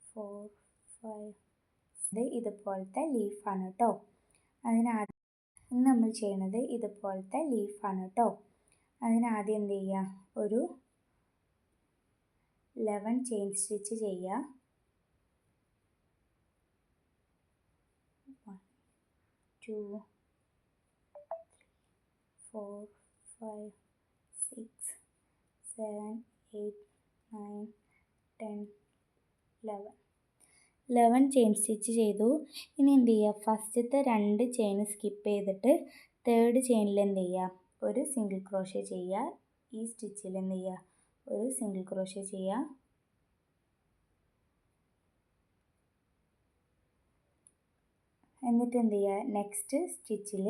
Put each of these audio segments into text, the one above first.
4 5 ഇത് ഇതുപോലത്തെ ലീഫാണ് കേട്ടോ. അതിനാദ്യം നമ്മൾ ചെയ്യണത് ഇതുപോലത്തെ ലീഫാണ് കേട്ടോ. അതിനാദ്യം എന്ത് ചെയ്യുക, ഒരു 11 ചെയിൻ സ്റ്റിച്ച് ചെയ്യുക. 1 2 4 5 6 7 8 9 10 11 ചെയിൻ സ്റ്റിച്ച് ചെയ്തു. ഇനി എന്ത് ചെയ്യുക, ഫസ്റ്റത്തെ 2 ചെയിൻ സ്കിപ്പ് ചെയ്തിട്ട് തേർഡ് ചെയിനിൽ എന്ത് ചെയ്യുക, ഒരു സിംഗിൾ ക്രോഷ്യ ചെയ്യുക. ഈ സ്റ്റിച്ചിൽ എന്ത് ചെയ്യുക, ഒരു സിംഗിൾ ക്രോഷ്യ ചെയ്യുക. എന്നിട്ട് എന്ത് ചെയ്യുക, നെക്സ്റ്റ് സ്റ്റിച്ചിൽ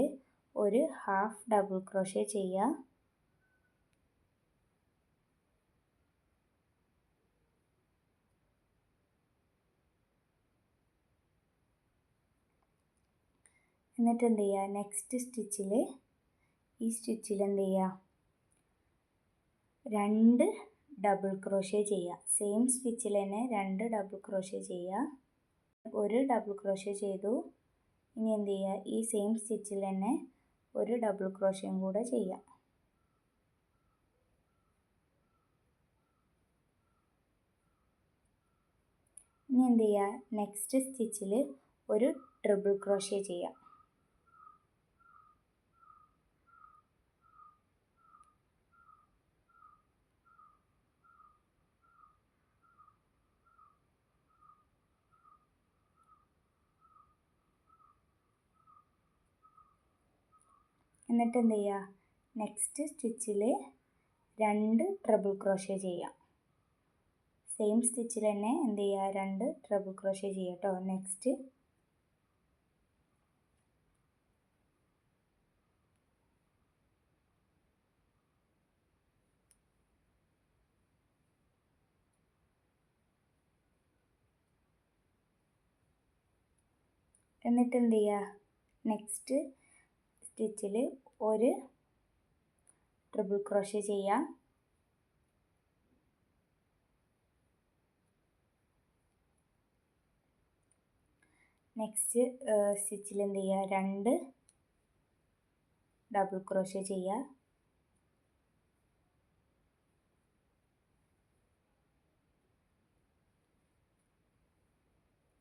ഒരു ഹാഫ് ഡബിൾ ക്രോഷ്യ ചെയ്യുക. എന്നിട്ട് എന്ത് ചെയ്യുക, നെക്സ്റ്റ് സ്റ്റിച്ചിൽ ഈ സ്റ്റിച്ചിൽ എന്ത് ചെയ്യുക, 2 ഡബിൾ ക്രോഷ്യ ചെയ്യുക. സെയിം സ്റ്റിച്ചിൽ തന്നെ 2 ഡബിൾ ക്രോഷ്യ ചെയ്യുക. ഒരു ഡബിൾ ക്രോഷ്യ ചെയ്തു. ഇനി എന്ത് ചെയ്യുക, ഈ സെയിം സ്റ്റിച്ചിൽ തന്നെ ഒരു ഡബിൾ ക്രോഷ്യം കൂടെ ചെയ്യാം. ഇനി എന്ത് ചെയ്യുക, നെക്സ്റ്റ് സ്റ്റിച്ചിൽ ഒരു ട്രിപ്പിൾ ക്രോഷ്യ ചെയ്യാം. എന്നിട്ട് എന്ത് ചെയ്യുക, നെക്സ്റ്റ് സ്റ്റിച്ചിൽ 2 ട്രിപ്പിൾ ക്രോഷ്യ ചെയ്യാം. സെയിം സ്റ്റിച്ചിൽ തന്നെ എന്ത് ചെയ്യുക, 2 ട്രിപ്പിൾ ക്രോഷ്യ ചെയ്യുക കേട്ടോ. നെക്സ്റ്റ് എന്നിട്ട് എന്ത് ചെയ്യുക, നെക്സ്റ്റ് സ്റ്റിച്ചിൽ ഒരു ട്രിപ്പിൾ ക്രോഷ്യ ചെയ്യുക. നെക്സ്റ്റ് സ്റ്റിച്ചിൽ എന്ത് ചെയ്യുക, 2 ഡബിൾ ക്രോഷ്യ ചെയ്യുക.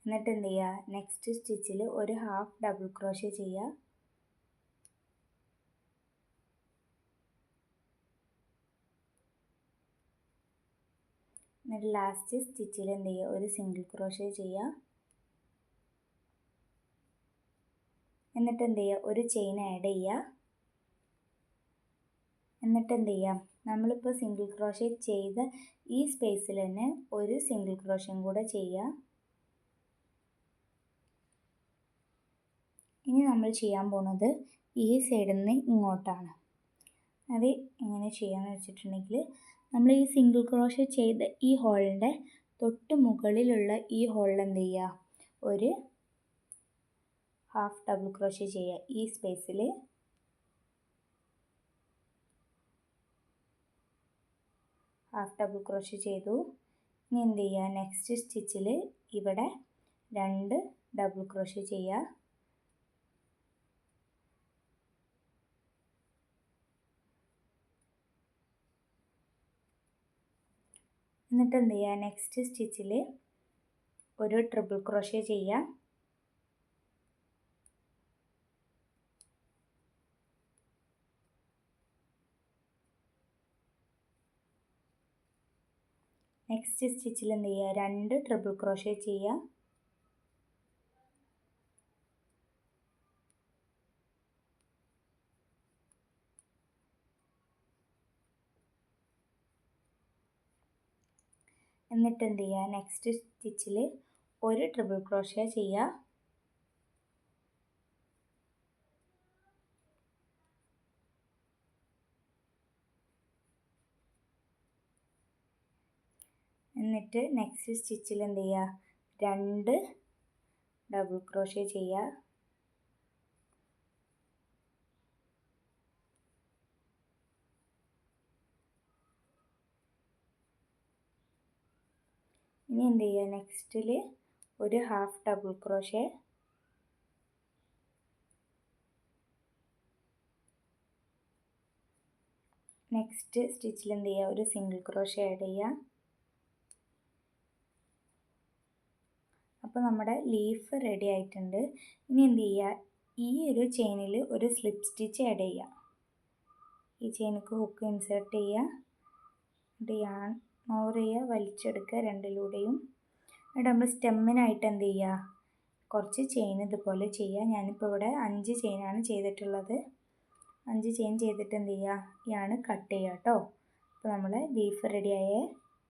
എന്നിട്ട് എന്ത് ചെയ്യുക, നെക്സ്റ്റ് സ്റ്റിച്ചിൽ ഒരു ഹാഫ് ഡബിൾ ക്രോഷ്യ ചെയ്യുക. എന്നിട്ട് ലാസ്റ്റ് സ്റ്റിച്ചിൽ എന്ത് ചെയ്യുക, ഒരു സിംഗിൾ ക്രോഷ്യ ചെയ്യുക. എന്നിട്ട് എന്ത് ചെയ്യുക, ഒരു ചെയിൻ ആഡ് ചെയ്യുക. എന്നിട്ട് എന്ത് ചെയ്യുക, നമ്മളിപ്പോൾ സിംഗിൾ ക്രോഷ്യ ചെയ്ത ഈ സ്പേസിൽ തന്നെ ഒരു സിംഗിൾ ക്രോഷ്യം കൂടെ ചെയ്യുക. ഇനി നമ്മൾ ചെയ്യാൻ പോകുന്നത് ഈ സൈഡിൽ നിന്ന് ഇങ്ങോട്ടാണ്. അത് എങ്ങനെ ചെയ്യാമെന്ന് വെച്ചിട്ടുണ്ടെങ്കിൽ, നമ്മൾ ഈ സിംഗിൾ ക്രോഷ്യ ചെയ്ത ഈ ഹോളിൻ്റെ തൊട്ട് മുകളിലുള്ള ഈ ഹോളിൽ എന്ത് ചെയ്യുക, ഒരു ഹാഫ് ഡബിൾ ക്രോഷ്യ ചെയ്യുക. ഈ സ്പേസിൽ ഹാഫ് ഡബിൾ ക്രോഷ്യ ചെയ്തു. ഇനി എന്ത് ചെയ്യുക, നെക്സ്റ്റ് സ്റ്റിച്ചിൽ ഇവിടെ 2 ഡബിൾ ക്രോഷ്യ ചെയ്യുക. എന്നിട്ട് എന്ത് ചെയ്യുക, നെക്സ്റ്റ് സ്റ്റിച്ചിൽ ഒരു ട്രിപ്പിൾ ക്രോഷ്യ ചെയ്യുക. നെക്സ്റ്റ് സ്റ്റിച്ചിൽ എന്ത് ചെയ്യുക, 2 ട്രിപ്പിൾ ക്രോഷ്യ ചെയ്യുക. എന്നിട്ട് എന്ത് ചെയ്യുക, നെക്സ്റ്റ് സ്റ്റിച്ചിൽ ഒരു ട്രിപ്പിൾ ക്രോഷ്യ ചെയ്യുക. എന്നിട്ട് നെക്സ്റ്റ് സ്റ്റിച്ചിൽ എന്ത് ചെയ്യുക, 2 ഡബിൾ ക്രോഷ്യ ചെയ്യുക. ഇനി എന്ത് ചെയ്യുക, നെക്സ്റ്റിൽ ഒരു ഹാഫ് ഡബിൾ ക്രോഷേ, നെക്സ്റ്റ് സ്റ്റിച്ചിൽ എന്ത് ചെയ്യുക, ഒരു സിംഗിൾ ക്രോഷേ ആഡ് ചെയ്യുക. അപ്പോൾ നമ്മുടെ ലീഫ് റെഡി ആയിട്ടുണ്ട്. ഇനി എന്ത് ചെയ്യുക, ഈ ഒരു ചെയിനിൽ ഒരു സ്ലിപ്പ് സ്റ്റിച്ച് ആഡ് ചെയ്യുക. ഈ ചെയിനിക്ക് ഹുക്ക് ഇൻസേർട്ട് ചെയ്യുക, എന്നിട്ട് യാൺ ഓവർ ചെയ്യുക, വലിച്ചെടുക്കുക രണ്ടിലൂടെയും. എന്നിട്ട് നമ്മൾ സ്റ്റെമ്മിനായിട്ട് എന്ത് ചെയ്യുക, കുറച്ച് ചെയിൻ ഇതുപോലെ ചെയ്യുക. ഞാനിപ്പോൾ ഇവിടെ 5 ചെയിനാണ് ചെയ്തിട്ടുള്ളത്. 5 ചെയിൻ ചെയ്തിട്ട് എന്ത് ചെയ്യുക, യാണ് കട്ട് ചെയ്യുക കേട്ടോ. അപ്പോൾ നമ്മൾ ലീഫ് റെഡിയായേ.